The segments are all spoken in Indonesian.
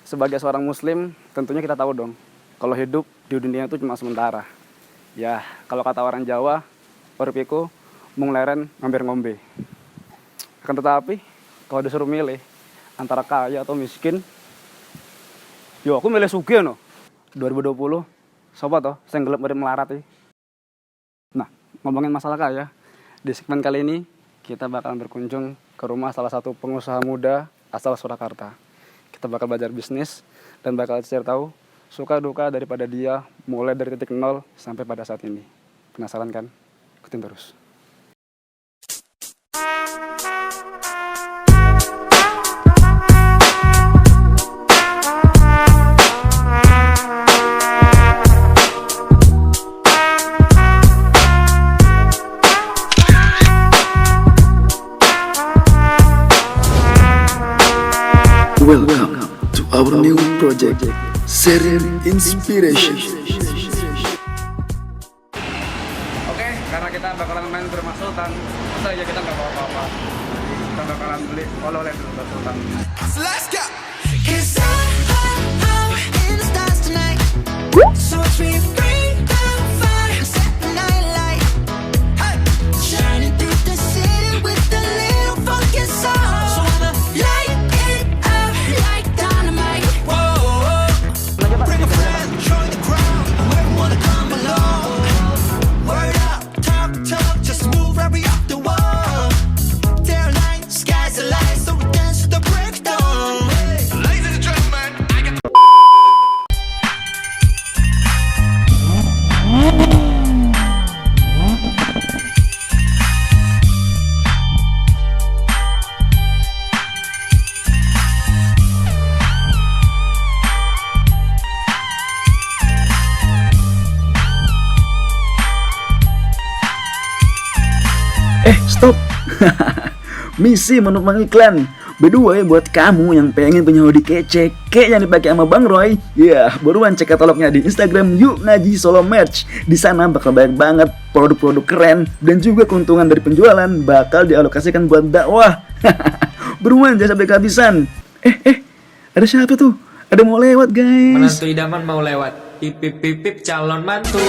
sebagai seorang muslim, tentunya kita tahu dong, kalau hidup di dunia itu cuma sementara. Ya, kalau kata orang Jawa, urip mung leren ngambir ngombe. Akan tetapi, kalau disuruh milih antara kaya atau miskin, yo aku milih sugih no. 2020, sobat toh, saya gelap melarat nih. Nah, ngomongin masalah kaya, di segmen kali ini kita bakalan berkunjung ke rumah salah satu pengusaha muda asal Surakarta. Kita bakal belajar bisnis dan bakal share tahu suka duka daripada dia mulai dari titik nol sampai pada saat ini. Penasaran kan? Ikutin terus. Welcome to our new project, Sharing Inspiration. Oke, karena kita bakalan main ke rumah Sultan, masa ya kita nggak bawa apa-apa. Jadi kita bakalan beli oleh-oleh dulu ke Sultan. Let's go. In the stars tonight, so we bring the fire, set the night light. Hey, shining through the city with a little funky soul. So I'ma light it up like dynamite. Whoa, bring a friend, join the crowd. Whoever wanna come along. Word up, talk, just move right up the wall. Their light, sky's the light, so we dance to the break of dawn. Ladies and gentlemen, I got. Stop. Misi menumpang iklan. By the way, buat kamu yang pengen punya hoodie kece kayak yang dipakai sama Bang Roy, ya buruan cek katalognya di Instagram Yuk Ngaji Solo Merch. Di sana bakal banyak banget produk-produk keren dan juga keuntungan dari penjualan bakal dialokasikan buat dakwah. Buruan jangan sampai kehabisan. Ada siapa tuh? Ada mau lewat guys. Menantu idaman mau lewat. Pip pip pip pip calon mantu.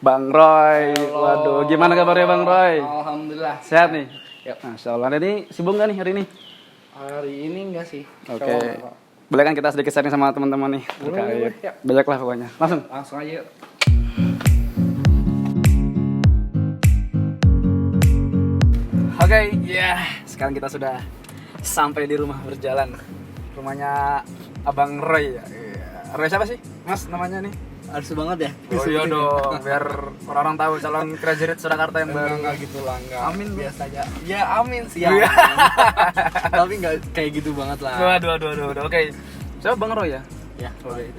Bang Roy, waduh, gimana kabarnya Bang Roy? Alhamdulillah. Sehat nih? Yap. Masya Allah, ini sibuk nggak nih hari ini? Hari ini enggak sih. Oke. Boleh kan kita sedikit sharing sama teman-teman nih? Boleh, Terkait. ya. Banyak lah pokoknya. Langsung. Langsung aja yuk. Oke, ya. Sekarang kita sudah sampai di rumah berjalan. Rumahnya Abang Roy ya. Iya. Roy siapa sih? Mas namanya nih? Harus banget ya. Oh iya dong, biar orang-orang tahu calon Crazy Rich Surakarta yang baru. Enggak gitu lah, enggak. Amin, Bu. Biasa aja. Ya amin sih ya. Iya. Tapi enggak kayak gitu banget lah. Waduh. Oke. Siapa Bang Roy ya? Ya. Oke.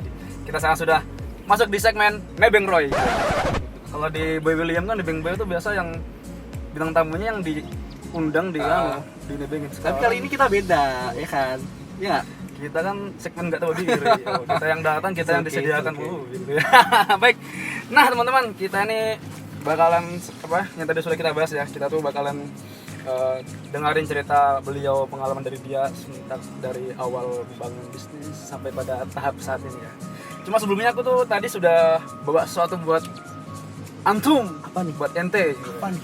Kita sekarang sudah masuk di segmen Nebeng Roy. Kalau di Boy William kan di Beng Boy itu biasa yang bintang tamunya yang diundang di di nebengin. Tapi kali ini kita beda, ya kan? Ya. Kita kan segmen nggak tahu diri. Oh, kita yang datang, kita yang Oke, disediakan. oke. Gitu ya. Baik. Nah, teman-teman, kita ini bakalan apa yang tadi sudah kita bahas ya. Kita tuh bakalan dengerin cerita beliau, pengalaman dari dia semenjak dari awal membangun bisnis sampai pada tahap saat ini ya. Cuma sebelumnya aku tuh tadi sudah bawa sesuatu buat antum. Apa nih? Buat ente. Apa nih?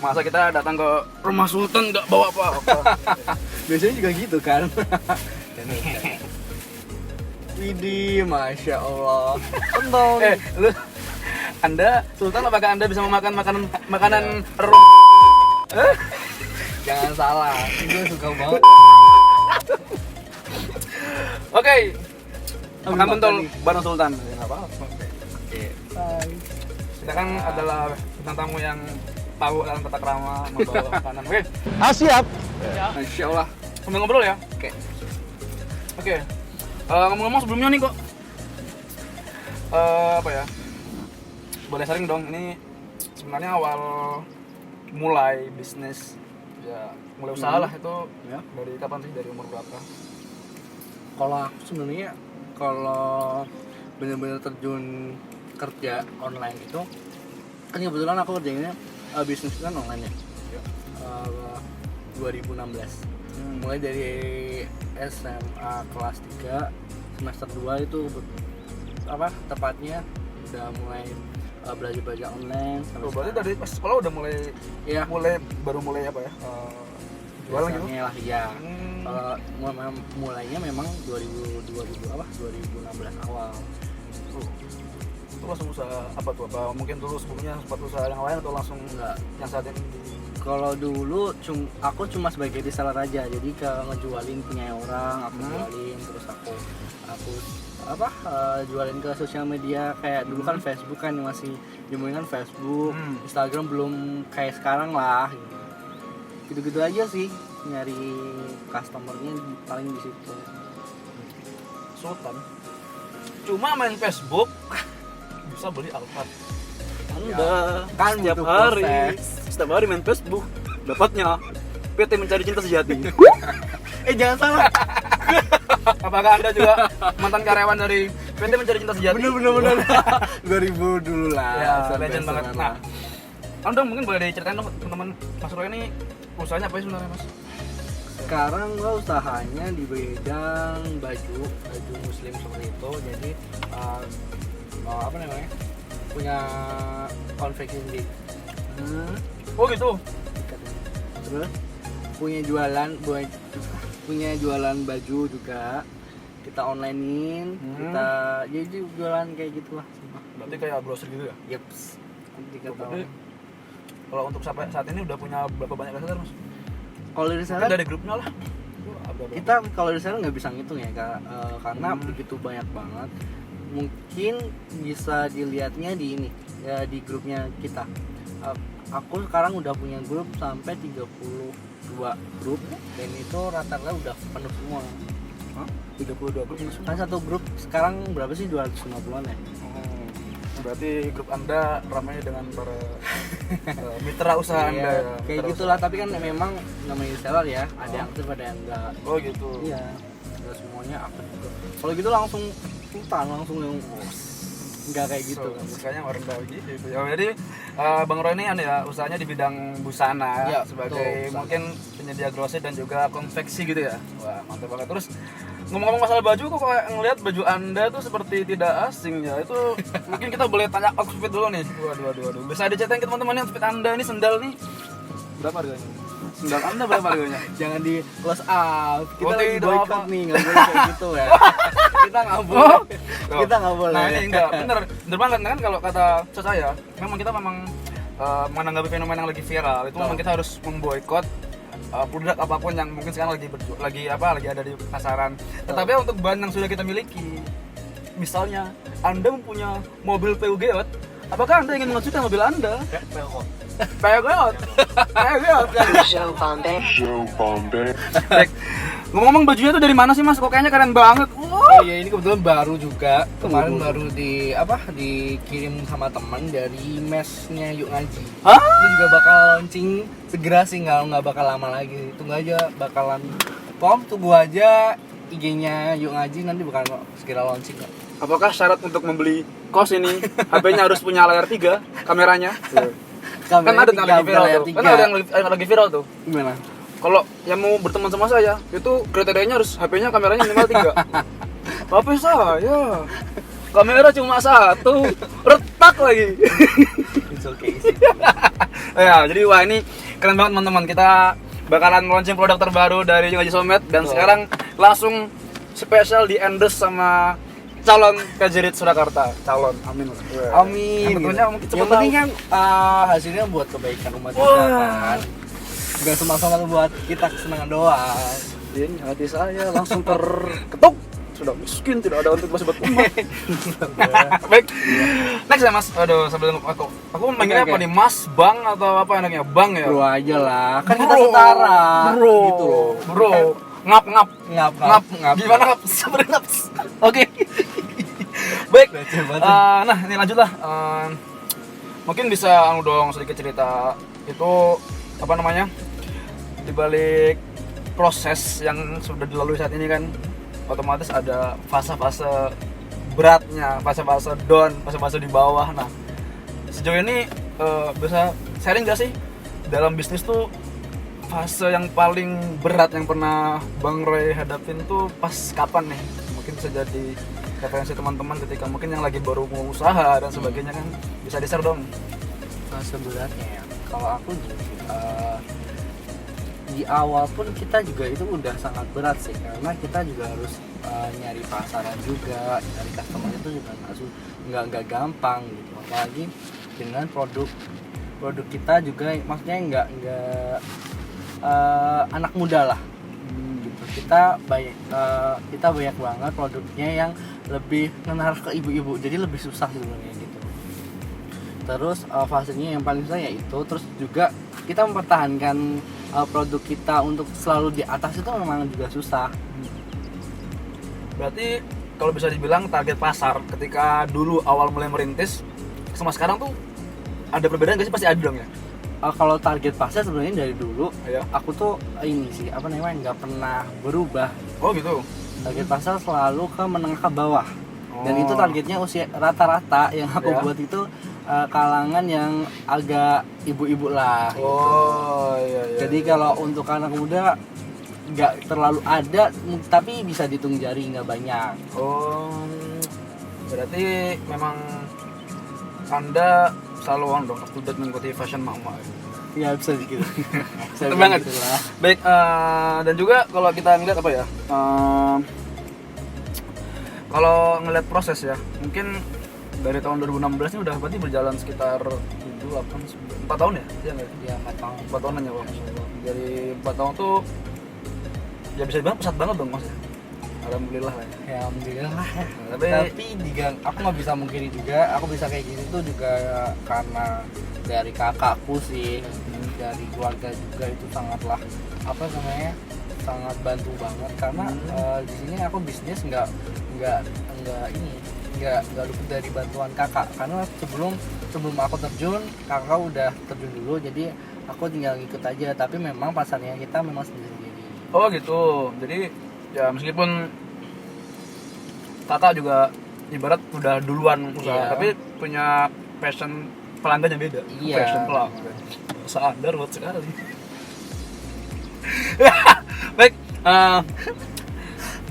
Masa kita datang ke rumah Sultan nggak bawa apa-apa? Biasanya juga gitu kan. Widih, Masya Allah. Pentol. Lu Anda Sultan apakah Anda bisa memakan makanan Jangan salah, gue suka banget. Oke. Makan Makan pentol nih. bareng Sultan. Ya enggak apa-apa. Oke, bye. Kita kan adalah bintang tamu yang tahu dalam tata krama membawa makanan. Oke. Siap. Masya Allah. Sambil ngobrol ya. Oke. Ngomong-ngomong sebelumnya nih kok. Apa ya? Boleh sharing dong. Ini sebenarnya awal mulai bisnis, ya mulai usaha lah itu Ya. dari kapan sih, dari umur berapa? Kalau aku sebenarnya kalau benar-benar terjun kerja online itu kan kebetulan aku kerjanya bisnis kan online ya. 2016. Mulai dari SMA kelas 3 semester 2 itu tepatnya udah mulai belajar online sampai Berarti sekarang. dari pas sekolah udah mulai Iya. baru mulai apa ya? Jualan gitu. Biasanya lah ya. Hmm. Kalau mulainya memang 2016 awal. Itu langsung usaha apa tuh? Apa mungkin dulu sebelumnya sempat usaha yang lain atau langsung Enggak. yang saat ini? Kalau dulu aku cuma sebagai reseller aja, jadi ngejualin punya orang, aku jualin, terus aku jualin ke sosial media kayak dulu kan Facebook kan masih zamannya kan Facebook, Instagram belum kayak sekarang lah. Gitu-gitu aja sih nyari customernya paling di situ. Sultan. Cuma main Facebook bisa beli Alphard. Anda Kan setiap butuh hari, proses. setiap hari main Facebook, dapatnya PT Mencari Cinta Sejati. Jangan salah. Apakah Anda juga mantan karyawan dari PT Mencari Cinta Sejati? Bener. 2000 dulu lah. Ya, sampai legend banget. sekarang Nah, lah. Anda mungkin boleh diceritain dong teman-teman Mas Roy ini usahanya apa sih sebenarnya, Mas? Sekarang gua usahanya di bidang baju muslim seperti itu. Jadi apa namanya? Punya konveksi sendiri. Oh gitu. Terus punya jualan baju juga. Kita onlinein, kita jadi jualan kayak gitulah. Berarti kayak grocery gitu ya? Yeps. Nanti kita Berarti kalau untuk sampai saat ini udah punya berapa banyak reseller, Mas? kalau dari Kan sana dari grupnya lah. kita kalau di sana nggak bisa ngitung ya Kak, karena begitu banyak banget. Mungkin bisa dilihatnya di ini ya, di grupnya kita. Aku sekarang udah punya grup sampai 32 grup dan itu rata-rata udah penuh semua. 32 grup ini semua. Kan satu grup sekarang berapa sih, 250-an ya? Berarti grup Anda ramai dengan para mitra usaha Anda. Iya, ya, kayak mitra gitulah, usaha. tapi kan memang namanya reseller ya, ada yang aktif ada yang enggak. Oh gitu. Iya, enggak semuanya aktif juga. Kalau gitu langsung sultan, langsung yang enggak kayak gitu. Usahanya rendah gitu ya. Jadi Bang Roy ini ya usahanya di bidang busana Ya, sebagai betul, busana. mungkin penyedia grosir dan juga konveksi gitu ya. Wah, mantap banget. Terus ngomong-ngomong masalah baju, kok kayak ngelihat baju Anda tuh seperti tidak asing ya. Itu mungkin kita boleh tanya outfit dulu nih. Waduh. Bisa diceritain ke teman-teman yang outfit Anda ini, sendal nih. Berapa harganya? Sendal Anda berapa harganya? Jangan di close up. Kita Oh, lagi tidak, boycott apa? nih, nggak boleh kayak gitu ya. Kita nggak boleh. Kita nggak boleh. Nah, ini enggak bener banget kan kalau kata saya, memang kita menanggapi fenomena yang lagi viral itu memang kita harus memboikot produk apapun yang mungkin sekarang lagi ada di pasaran. Tetapi untuk bahan yang sudah kita miliki, misalnya Anda mempunyah mobil PUGeot, apakah Anda ingin mengajukan mobil Anda? PUGeot. Baik. Ngomong bajunya itu dari mana sih, Mas? Kok kayaknya keren banget. Oh iya, ini kebetulan baru juga. Kemarin baru dikirim sama teman dari mesnya Yuk Ngaji. Hah? Itu juga bakal launching segera sih, nggak bakal lama lagi. Tunggu aja, bakalan tunggu aja IG-nya Yuk Ngaji nanti bakal segera launching kok. Apakah syarat untuk membeli kos ini HP-nya harus punya layar 3 kameranya? Kan ada yang lagi viral tuh. Kan ada yang lagi viral tuh. Gimana? Kalau yang mau berteman sama saya, itu kriterianya harus HP-nya kameranya minimal 3. HP saya kamera cuma 1, retak lagi. It's okay sih. Ya, jadi wah ini keren banget teman-teman. Kita bakalan launching produk terbaru dari Ngaji Somet dan sekarang langsung spesial di endorse sama calon Kajerit Surakarta. Amin. Amin. Yang tentunya mungkin Yang penting kan hasilnya buat kebaikan umat kita kan. Gak semata-mata buat kita kesenangan doang. Ini hati saya langsung terketuk. Sudah miskin, tidak ada untuk buat umat. Baik. Next ya, Mas. Aduh, sebelum aku manggilnya Oke. apa nih? Mas, Bang atau apa enaknya? Bang ya? Bro aja lah. Kan kita setara. Bro. Gitu loh. Bro. Ngap. Ngap. Gimana ngap? Seperti ngap. Oke. Baik. Receh banget. Nah, ini lanjut lah. Mungkin bisa dong sedikit cerita itu apa namanya, dibalik proses yang sudah dilalui saat ini kan otomatis ada fase-fase beratnya, fase-fase down, fase-fase di bawah. Nah sejauh ini bisa sharing gak sih dalam bisnis tuh fase yang paling berat yang pernah Bang Roy hadapin tuh pas kapan nih? Mungkin bisa jadi referensi teman-teman ketika mungkin yang lagi baru mau usaha dan sebagainya kan, bisa di-share dong. Sebenarnya ya, kalau aku di awal pun kita juga itu udah sangat berat sih, karena kita juga harus nyari pasaran juga, nyari customer itu juga nggak gampang gitu, apalagi dengan produk kita juga maksudnya nggak anak muda lah gitu. Kita banyak banget produknya yang lebih mengarah ke ibu-ibu, jadi lebih susah sebenarnya gitu. Terus fasenya yang paling susah yaitu, terus juga kita mempertahankan produk kita untuk selalu di atas itu memang juga susah. Berarti kalau bisa dibilang target pasar ketika dulu awal mulai merintis sama sekarang tuh ada perbedaan nggak sih? Pasti ada dong ya. Kalau target pasar sebenarnya dari dulu Iya. aku tuh ini sih apa namanya nggak pernah berubah. Oh gitu. Target pasar selalu ke menengah ke bawah. Dan Oh. itu targetnya usia rata-rata yang aku Iya. buat itu kalangan yang agak ibu-ibu lah gitu. Oh iya. Jadi kalau untuk anak muda nggak terlalu ada, tapi bisa dihitung jari, nggak banyak. Oh, berarti memang Anda selalu on dong, up to date mengikuti fashion mama. Ya bisa gitu. Bisa Betul banget. gitu lah. Baik, dan juga kalau kita ngeliat apa ya, kalau ngeliat proses ya, mungkin dari tahun 2016 ini udah berarti berjalan sekitar 7, 8, 9, 4 tahun ya? Iya nggak? Ya 4 tahun. 4 tahunan ya Bang. Dari 4 tahun tuh ya bisa dibilang pesat banget dong Mas ya. Alhamdulillah lah ya. Ya alhamdulillah lah ya. Nah, Tapi aku nggak bisa mungkiri juga, aku bisa kayak gini tuh juga karena dari kakakku sih, dari keluarga juga itu sangatlah apa namanya, sangat bantu banget karena di sini aku bisnis nggak luput dari bantuan kakak, karena sebelum aku terjun kakak udah terjun dulu, jadi aku tinggal ngikut aja, tapi memang pasarnya kita memang sendiri. Oh gitu. Jadi ya meskipun kakak juga ibarat udah duluan usaha, Iya. tapi punya passion pelanggan yang beda. Iya. Passion pelanggan. Usaha Anda ruwet sekali. Baik.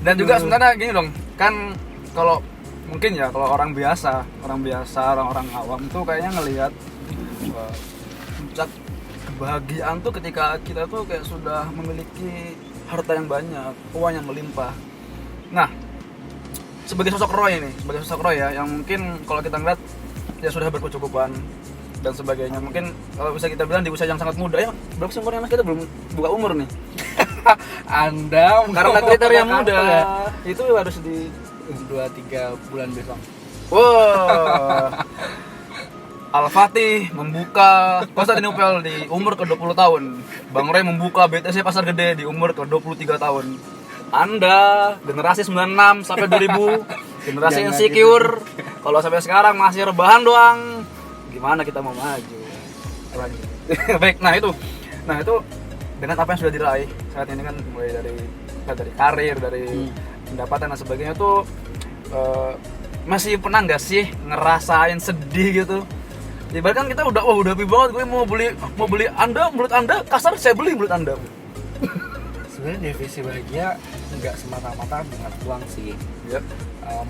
Dan juga sebenarnya gini dong, kan kalau mungkin ya kalau orang biasa, orang-orang awam tuh kayaknya ngelihat puncak kebahagiaan tuh ketika kita tuh kayak sudah memiliki harta yang banyak, uang yang melimpah. Nah, sebagai sosok Roy ya, yang mungkin kalau kita ngeliat ya sudah berkecukupan dan sebagainya. Mungkin kalau bisa kita bilang di usia yang sangat muda ya, berapa sih umurnya Mas? Kita belum buka umur nih. Anda Karena kriteria ngomong muda apa ya? itu harus di 2-3 bulan besok. wow. Al-Fatih membuka Konstantinopel di umur ke-20 tahun. Bang Roy membuka BTC Pasar Gede di umur ke-23 tahun. Anda generasi 96 sampai 2000, generasi Jangan insecure. Kalau sampai sekarang masih rebahan doang, gimana kita mau maju? Baik, nah itu dengan apa yang sudah diraih saat ini kan, mulai dari karir, dari pendapatan dan sebagainya tuh masih pernah nggak sih ngerasain sedih gitu? Ibaratkan kita udah happy banget, gue mau beli Anda, menurut Anda kasar, saya beli menurut Anda. Sebenarnya definisi bahagia nggak semata-mata dengan uang sih. Ya.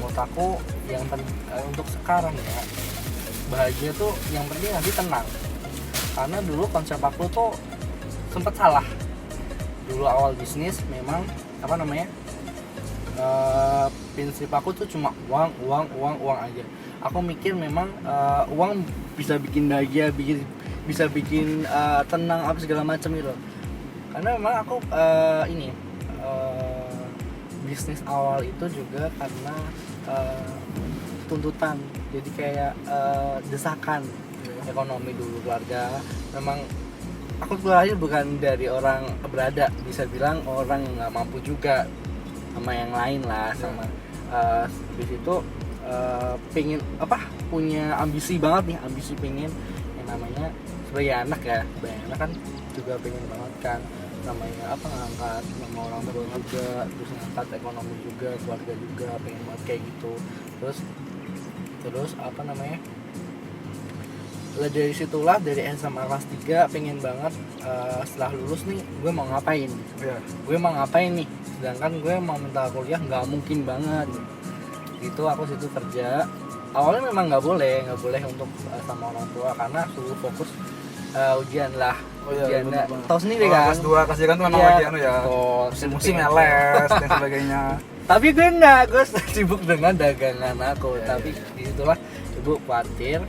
Menurut aku yang untuk sekarang ya, bahagia tuh yang penting nanti tenang. Karena dulu konsep aku tuh sempet salah. Dulu awal bisnis memang apa namanya, prinsip aku tuh cuma uang aja. Aku mikir memang uang bisa bikin bahagia, bisa bikin tenang apa segala macam gitu. Karena memang aku bisnis awal itu juga karena tuntutan, jadi kayak desakan ekonomi dulu keluarga. Memang aku lahir bukan dari orang berada, bisa bilang orang nggak mampu juga sama yang lain lah, sama habis itu pengen punya ambisi banget nih, ambisi pengen yang namanya sebagai anak kan juga pengen banget kan namanya apa ngangkat nama orang tua juga, terus ngangkat ekonomi juga, keluarga juga, pengen banget kayak gitu. Terus apa namanya, lah dari situlah dari SMA kelas 3 pengen banget setelah lulus nih gue mau ngapain, gue mau ngapain nih, sedangkan gue mau minta kuliah nggak mungkin banget gitu. Aku situ kerja awalnya memang nggak boleh untuk sama orang tua karena suruh fokus ujian lah. Ujian tahu sendiri kan, kelas 2 kelas 3 kan tuh memang Iya, lagi anu ya, musim ya les dan sebagainya. tapi gue sibuk dengan dagangan aku. Tapi disitulah ibu khawatir.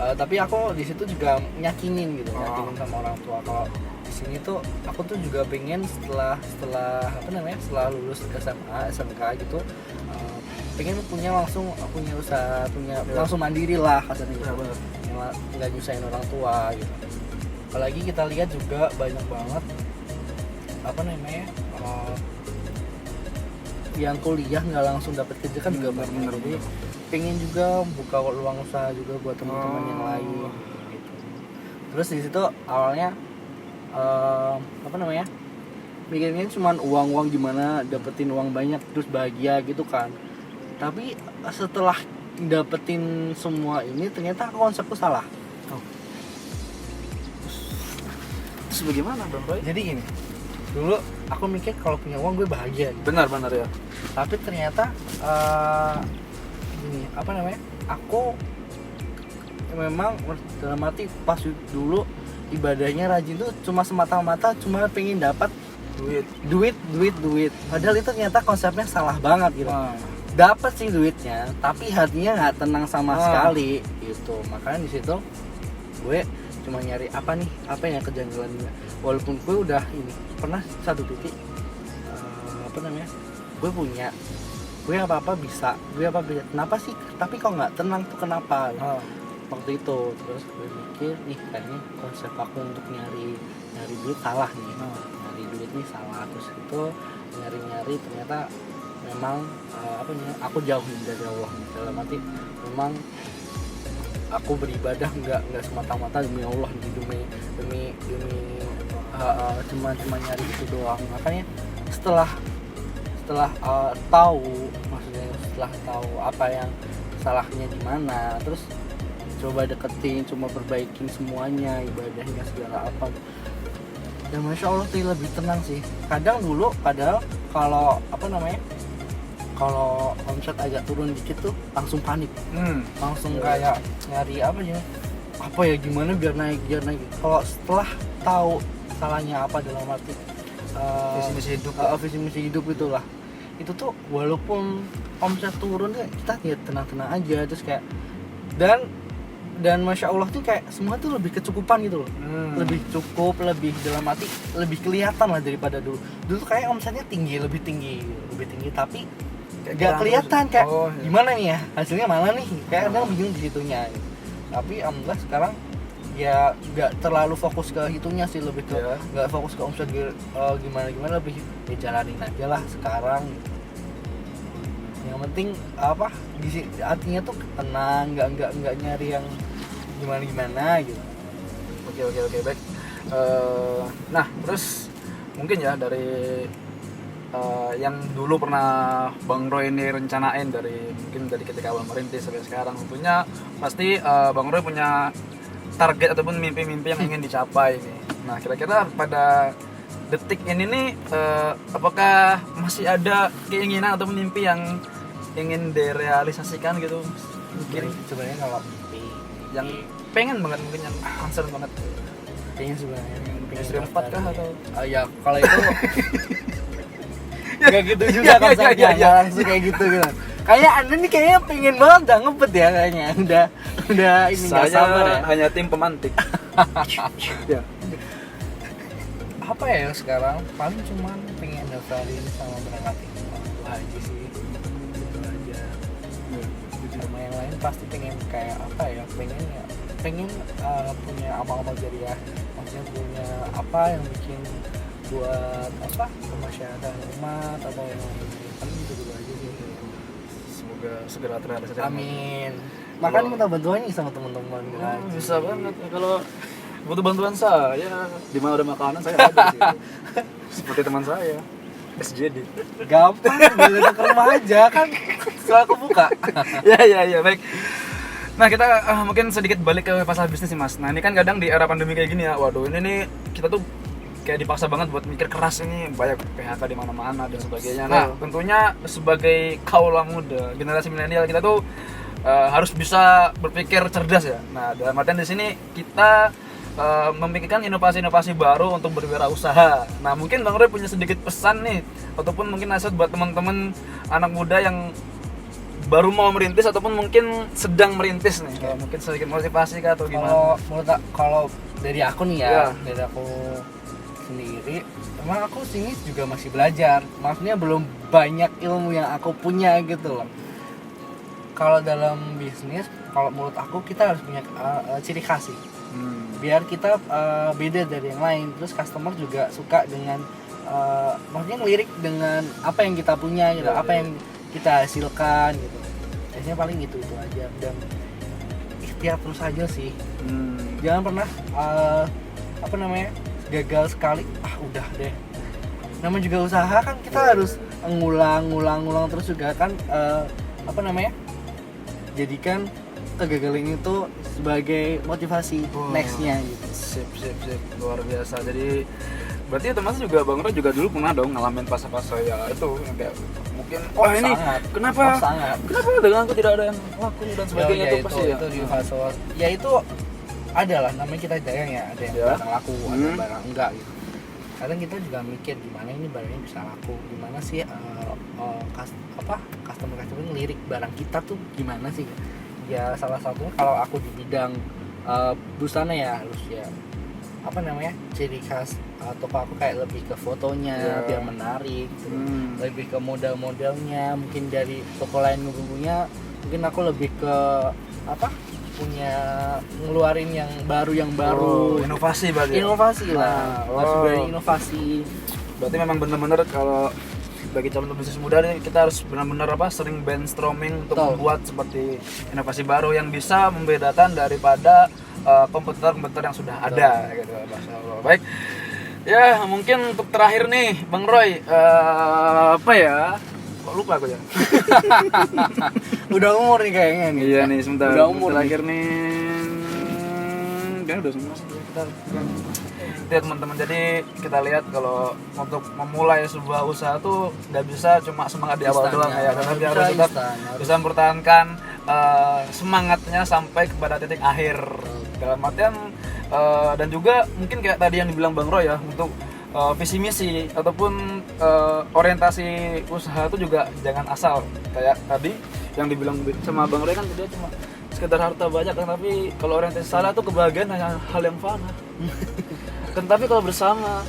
Tapi aku di situ juga nyakinin gitu, nyakinin sama orang tua kalau di sini tuh aku tuh juga pengen setelah setelah lulus SMA SMK gitu, pengen punya usaha, langsung mandiri lah kasarnya, nggak nyusahin orang tua gitu. Apalagi kita lihat juga banyak banget yang kuliah nggak langsung dapat kerja kan juga banyak. Jadi pengen juga buka peluang usaha juga buat teman-teman yang lain gitu. Terus di situ awalnya mikirnya cuma uang gimana dapetin uang banyak terus bahagia gitu kan. Tapi setelah dapetin semua ini ternyata konsepku salah. Terus bagaimana Bang Roy? Jadi gini, dulu aku mikir kalau punya uang gue bahagia gitu. Benar ya. Tapi ternyata aku memang dalam arti pas dulu ibadahnya rajin tuh cuma semata-mata cuma pengen dapat duit. Padahal itu ternyata konsepnya salah banget gitu. Dapat sih duitnya, tapi hatinya nggak tenang sama sekali gitu. Makanya di situ gue cuma nyari apa yang kejanggalannya. Walaupun gue udah pernah satu titik gue apa bisa, kenapa sih, tapi kok nggak tenang tuh kenapa waktu itu. Terus gue mikir kayaknya konsep aku untuk nyari duit salah nih, nyari duit nih salah. Terus itu nyari ternyata memang aku jauhin dari Allah. Dalam arti memang aku beribadah nggak semata-mata demi Allah, demi cuma nyari itu doang. Makanya setelah tahu apa yang salahnya di mana, terus coba deketin, cuma perbaikin semuanya, ibadahnya segala apa. Dan masya Allah tuh lebih tenang sih. Kadang dulu padahal kalau omset agak turun dikit tuh langsung panik, langsung kayak nyari gimana biar naik. Kalau setelah tahu salahnya apa dalam arti visi misi hidup itulah, itu tuh walaupun omset turun kita ya tenang-tenang aja. Terus kayak dan masya Allah tuh kayak semua tuh lebih kecukupan gitu loh, lebih cukup, lebih dalam arti lebih kelihatan lah daripada dulu kayak omsetnya lebih tinggi tapi gak kelihatan kayak gimana nih ya hasilnya, mana nih, kayak kadang bingung di situnya gitu. Tapi alhamdulillah sekarang ya nggak terlalu fokus ke hitungnya sih, lebih ke nggak fokus ke omset gimana, lebih jalanin aja lah sekarang gitu. Yang penting artinya tuh tenang, nggak nyari yang gimana gitu. Oke baik. Nah terus mungkin ya dari yang dulu pernah Bang Roy ini rencanain dari ketika awal merintis sampai sekarang, tentunya pasti Bang Roy punya target ataupun mimpi-mimpi yang ingin dicapai nih. Nah kira-kira pada detik ini nih apakah masih ada keinginan atau mimpi yang ingin direalisasikan gitu? Mungkin Sebenarnya kalau mimpi yang pengen banget, mungkin yang concern banget, pengen sebenarnya istri 4 kah atau ya kalau itu nggak gitu juga konsepnya, nggak langsung kayak gitu. Kayak anda nih kayaknya pengen banget udah ngebet ya, kayaknya udah ini nggak sabar ya. Hanya tim pemantik. Ya. Apa ya yang sekarang paling cuman pengen daftarin sama berangkatin haji sih, gitu aja. Sama yang lain pasti pengen kayak pengen punya apa-apa jariah, maksudnya punya apa yang bikin buat kemasyarakat umat atau yang paling gitu aja sih. Semoga segera terrealisasi. Amin. Makanya minta bantuan nih sama teman-teman kan. Bisa banget kalau butuh bantuan saya, di mana ada makanan saya ada di situ. Seperti teman saya, SJD. Gampang, boleh ke rumah aja kan. Setelah aku buka. Ya, baik. Nah, kita mungkin sedikit balik ke pasar bisnis nih, Mas. Nah, ini kan kadang di era pandemi kayak gini ya, waduh, ini nih kita tuh kayak dipaksa banget buat mikir keras, ini banyak PHK di mana-mana dan sebagainya. Nah, tentunya sebagai kaula muda, generasi milenial, kita tuh harus bisa berpikir cerdas ya. Nah, dalam artian di sini kita memikirkan inovasi-inovasi baru untuk berwirausaha. Nah, mungkin Bang Roy punya sedikit pesan nih, ataupun mungkin nasihat buat teman-teman anak muda yang baru mau merintis ataupun mungkin sedang merintis nih. Kayak mungkin sedikit motivasi kah atau gimana? Kalau dari aku nih ya, Ya. dari aku sendiri, emang aku sini juga masih belajar. Maksudnya belum banyak ilmu yang aku punya gitu loh. Kalau dalam bisnis, kalau menurut aku kita harus punya ciri khas sih. Biar kita beda dari yang lain. Terus customer juga suka dengan maksudnya ngelirik dengan apa yang kita punya gitu, apa yang kita hasilkan gitu. Biasanya paling itu aja, dan ikhtiar terus aja sih. Jangan pernah gagal sekali, udah deh. Namanya juga usaha kan, kita harus ngulang terus juga kan, jadikan kegagalan itu sebagai motivasi nextnya gitu. Sip, luar biasa. Jadi berarti otomatis juga Bang Roy juga dulu pernah dong ngalamin fase-fase ya itu yang kayak mungkin ini sangat. kenapa Sangat. daganganku tidak ada yang laku dan sebagainya Ya, itu pasti ya. itu di fase ya itu ada lah, namanya kita dagang ya, ada yang Ya. barang laku, ada barang enggak gitu. Kadang kita juga mikir gimana ini barangnya bisa laku, gimana sih customer ngelirik barang kita tuh gimana sih. Ya salah satunya kalau aku di bidang busana ya harus ya ciri khas toko aku kayak lebih ke fotonya biar menarik gitu. Lebih ke model-modelnya, mungkin dari toko lain ngebubunya mungkin aku lebih ke punya ngeluarin yang baru Inovasi berarti. inovasi lah, harus dari inovasi. Berarti memang benar-benar kalau bagi calon bisnis muda nih kita harus benar-benar sering brainstorming untuk Betul. membuat seperti inovasi baru yang bisa membedakan daripada kompetitor yang sudah ada gitu. Masya Allah. Baik. Ya, mungkin untuk terakhir nih Bang Roy, kok lupa aku ya. Udah umur nih kayaknya nih. Iya nih, sebentar. Udah umur terakhir nih. Kayaknya udah semua sih kita. Lihat teman-teman, jadi kita lihat kalau untuk memulai sebuah usaha tuh nggak bisa cuma semangat di awal Instan, doang ya, karena dia harus bisa tetap instan, harus. bisa mempertahankan semangatnya sampai kepada titik akhir. Dalam artian dan juga mungkin kayak tadi yang dibilang Bang Roy ya, untuk visi misi ataupun orientasi usaha itu juga jangan asal kayak tadi yang dibilang sama Bang Roy kan, dia cuma sekedar harta banyak kan, tapi kalau orientasi salah tuh kebahagiaan hanya hal yang fana. Kan tapi kalau bersama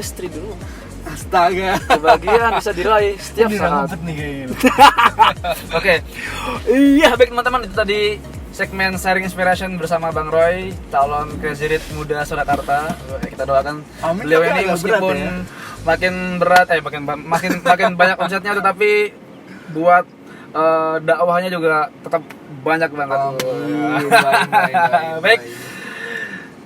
istri dulu, Astaga. kebahagiaan bisa diraih setiap saat. Dirambut nih kayaknya. Oke, iya baik teman-teman, itu tadi segmen sharing inspiration bersama Bang Roy, calon graduate muda Surakarta. Kita doakan Amin, beliau tapi ini agak meskipun berat ya. makin berat, makin banyak omsetnya, tetapi buat dakwahnya juga tetap banyak banget. Baik.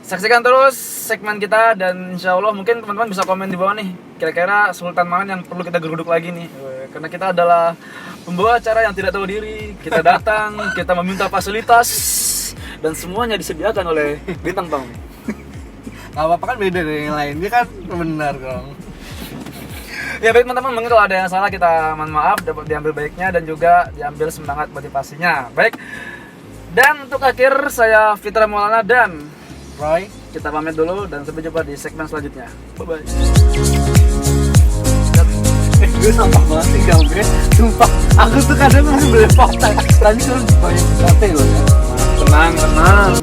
Saksikan terus segmen kita, dan insya Allah mungkin teman-teman bisa komen di bawah nih, kira-kira Sultan mana yang perlu kita geruduk lagi nih, karena kita adalah pembawa acara yang tidak tahu diri. Kita datang, kita meminta fasilitas, dan semuanya disediakan oleh bintang tamu. Gak apa-apa kan, beda dari yang lain, dia kan benar dong. Ya baik teman-teman, mungkin kalau ada yang salah kita mohon maaf, dapat diambil baiknya dan juga diambil semangat motivasinya. Baik, dan untuk akhir saya Fitra Maulana dan Roy, kita pamit dulu dan sampai jumpa di segmen selanjutnya. Bye-bye. gue sampah banget sih gambarnya. Sumpah, aku tuh kadang masih beli fakta. Tadi tuh banyak sekali loh ya. Tenang.